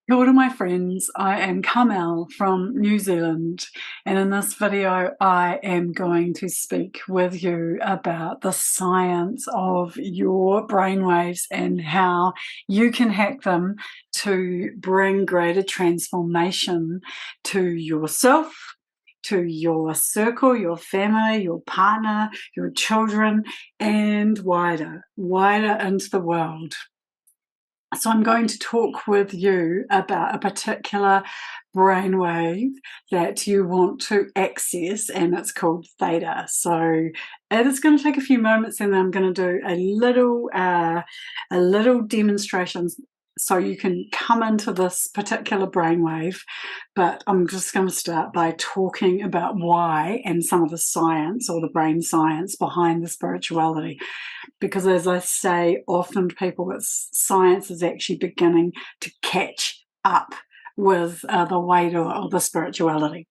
Kia ora, my friends. I am Carmel from New Zealand, and in this video I am going to speak with you about the science of your brainwaves and how you can hack them to bring greater transformation to yourself, to your circle, your family, your partner, your children, and wider into the world. So I'm going to talk with you about a particular brainwave that you want to access, and it's called Theta. So it is going to take a few moments, and I'm going to do a little demonstration so you can come into this particular brainwave. But I'm just going to start by talking about why and some of the science, or the brain science behind the spirituality. Because as I say often to people, science is actually beginning to catch up with the weight of the spirituality.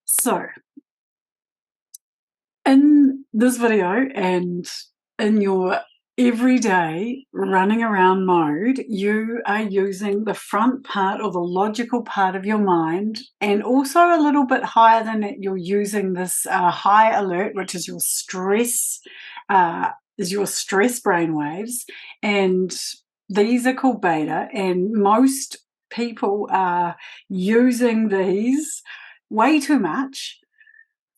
So in this video and in your everyday running around mode, you are using the front part or the logical part of your mind, and also a little bit higher than that, you're using this high alert, which is your stress brainwaves, and these are called beta, and most people are using these way too much,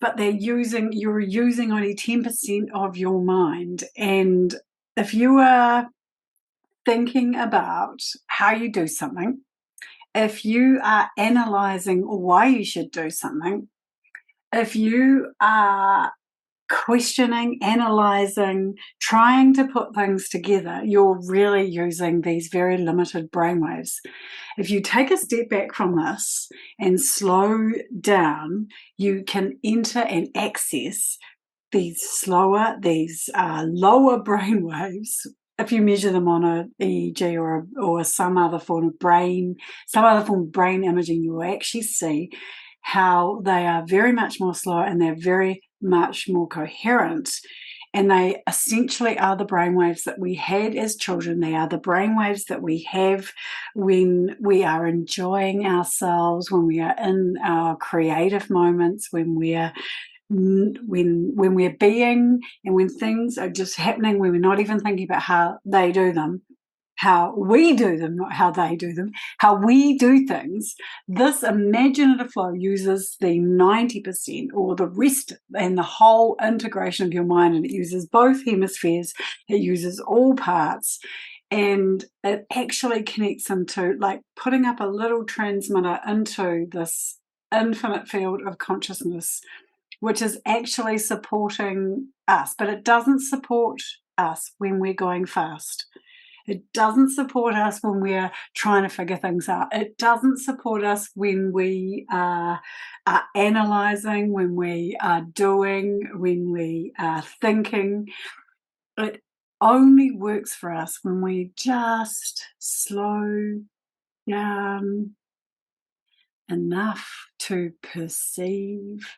but you're using only 10% of your mind. And if you are thinking about how you do something, if you are analyzing why you should do something, if you are questioning, analyzing, trying to put things together, you're really using these very limited brainwaves. If you take a step back from this and slow down, you can enter and access these lower brainwaves. If you measure them on an EEG or some other form of brain imaging, you will actually see how they are very much more slower, and they're very much more coherent. And they essentially are the brainwaves that we had as children. They are the brainwaves that we have when we are enjoying ourselves, when we are in our creative moments, when we're being, and when things are just happening, when we're not even thinking about how they do them, how we do them, not how they do them, how we do things. This imaginative flow uses the 90% or the rest and the whole integration of your mind, and it uses both hemispheres, it uses all parts, and it actually connects them to, like, putting up a little transmitter into this infinite field of consciousness, which is actually supporting us. But it doesn't support us when we're going fast. It doesn't support us when we're trying to figure things out. It doesn't support us when we are analyzing, when we are doing, when we are thinking. It only works for us when we just slow down enough to perceive.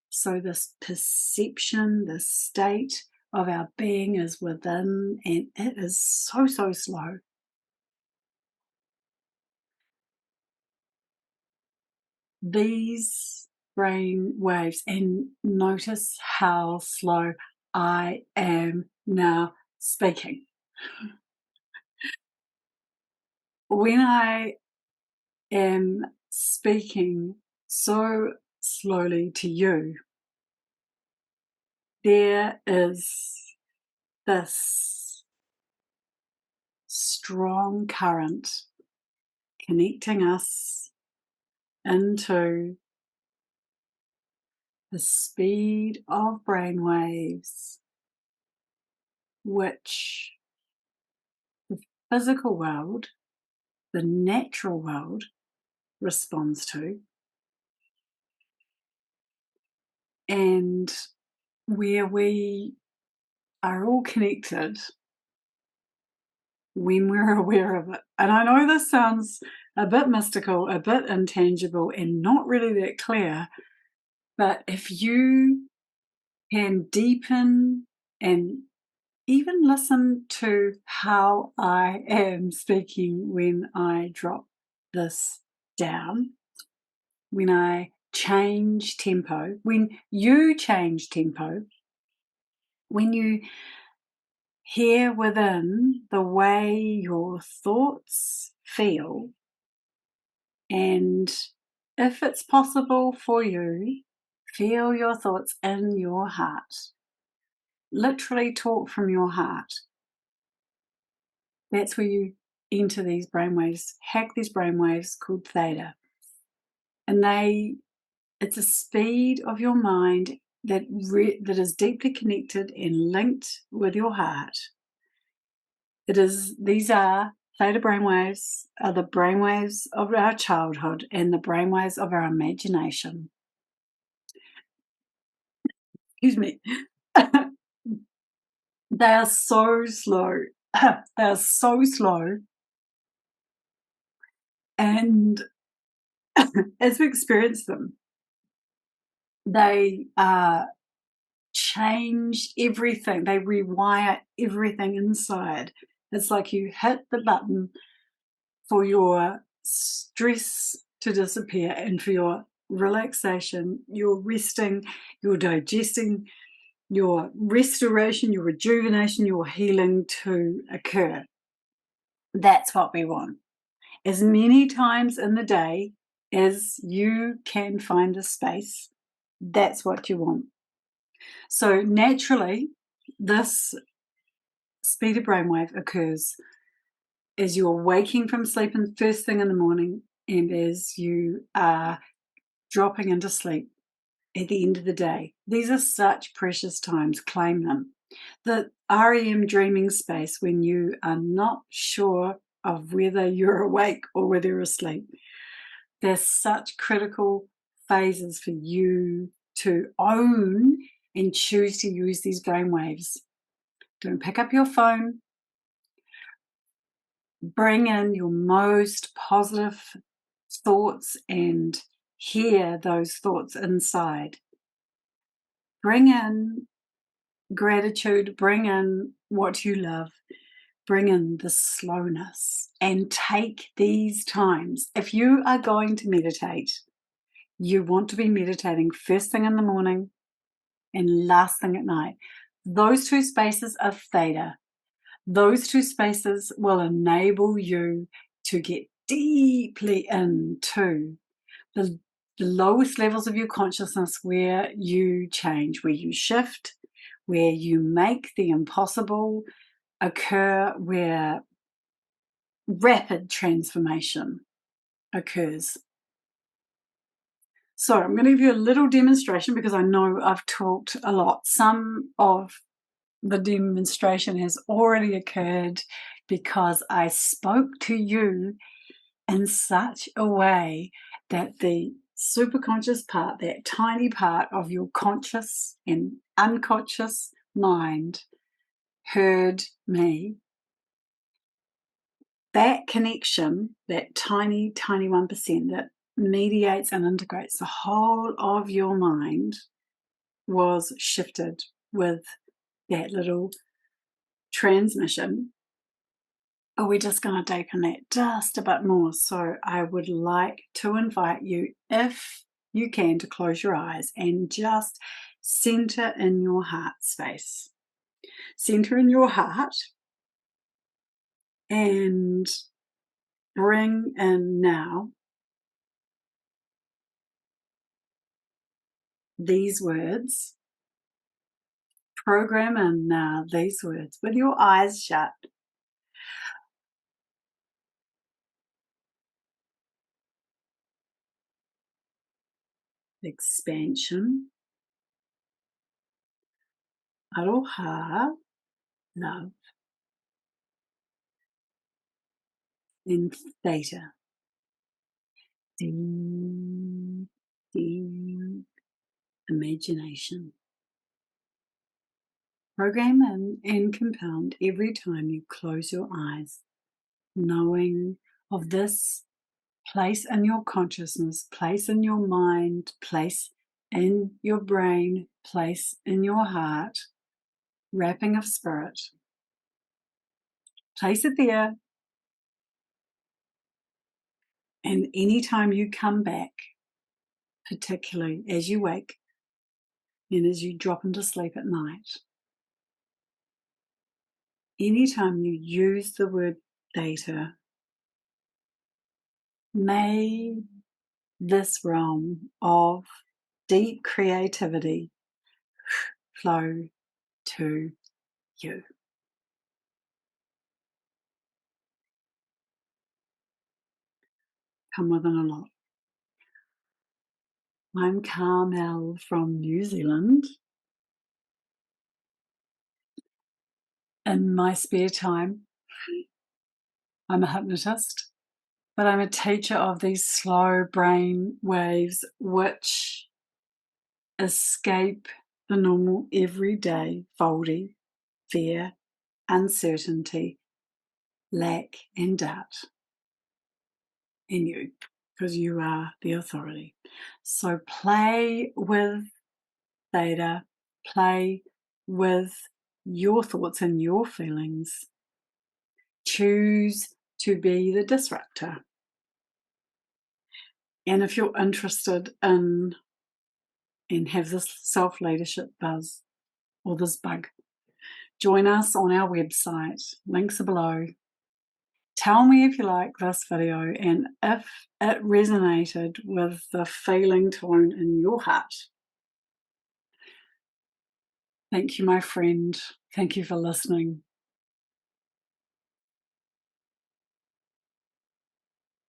So this perception, this state of our being is within, and it is so slow. These brain waves, and notice how slow I am now speaking. When I am speaking so slowly to you, there is this strong current connecting us into the speed of brain waves, which the physical world, the natural world, responds to, and where we are all connected when we're aware of it. And I know this sounds a bit mystical, a bit intangible, and not really that clear, but if you can deepen and even listen to how I am speaking when I drop this down, when I change tempo, when you change tempo, when you hear within the way your thoughts feel, and if it's possible for you, feel your thoughts in your heart. Literally talk from your heart. That's where you enter these brainwaves, hack these brainwaves called theta. And it's a speed of your mind that is deeply connected and linked with your heart. These are theta brainwaves, are the brainwaves of our childhood and the brainwaves of our imagination. Excuse me. They are so slow. They are so slow. And as we experience them, they change everything. They rewire everything inside. It's like you hit the button for your stress to disappear and for your relaxation, your resting, your digesting, your restoration, your rejuvenation, your healing to occur. That's what we want. As many times in the day as you can find the space, that's what you want. So naturally, this speed of brainwave occurs as you're waking from sleep and first thing in the morning, and as you are dropping into sleep at the end of the day. These are such precious times. Claim them. The REM dreaming space, when you are not sure of whether you're awake or whether you're asleep. There's such critical phases for you to own and choose to use these brainwaves. Don't pick up your phone. Bring in your most positive thoughts and hear those thoughts inside. Bring in gratitude, bring in what you love, bring in the slowness, and take these times. If you are going to meditate, you want to be meditating first thing in the morning and last thing at night. Those two spaces are theta. Those two spaces will enable you to get deeply into the lowest levels of your consciousness, where you change, where you shift, where you make the impossible occur, where rapid transformation occurs. So I'm going to give you a little demonstration because I know I've talked a lot. Some of the demonstration has already occurred because I spoke to you in such a way that the superconscious part, that tiny part of your conscious and unconscious mind, heard me. That connection, that tiny, tiny 1% that mediates and integrates the whole of your mind, was shifted with that little transmission. Are we just going to deepen that just a bit more? So I would like to invite you, if you can, to close your eyes and just center in your heart space. Center in your heart and bring in now these words. Program in now these words with your eyes shut. Expansion, aloha, love, and theta. Deep, deep imagination. Program in and compound every time you close your eyes, knowing of this place in your consciousness, place in your mind, place in your brain, place in your heart, wrapping of spirit. Place it there, and anytime you come back, particularly as you wake and as you drop into sleep at night, anytime you use the word theta, may this realm of deep creativity flow to you. Come within a lot. I'm Carmel from New Zealand. In my spare time, I'm a hypnotist, but I'm a teacher of these slow brain waves which escape the normal everyday faulty fear, uncertainty, lack, and doubt in you, because you are the authority. So play with theta, play with your thoughts and your feelings. Choose to be the disruptor. And if you're interested in and have this self-leadership buzz or this bug, join us on our website. Links are below. Tell me if you like this video and if it resonated with the feeling tone in your heart. Thank you, my friend. Thank you for listening.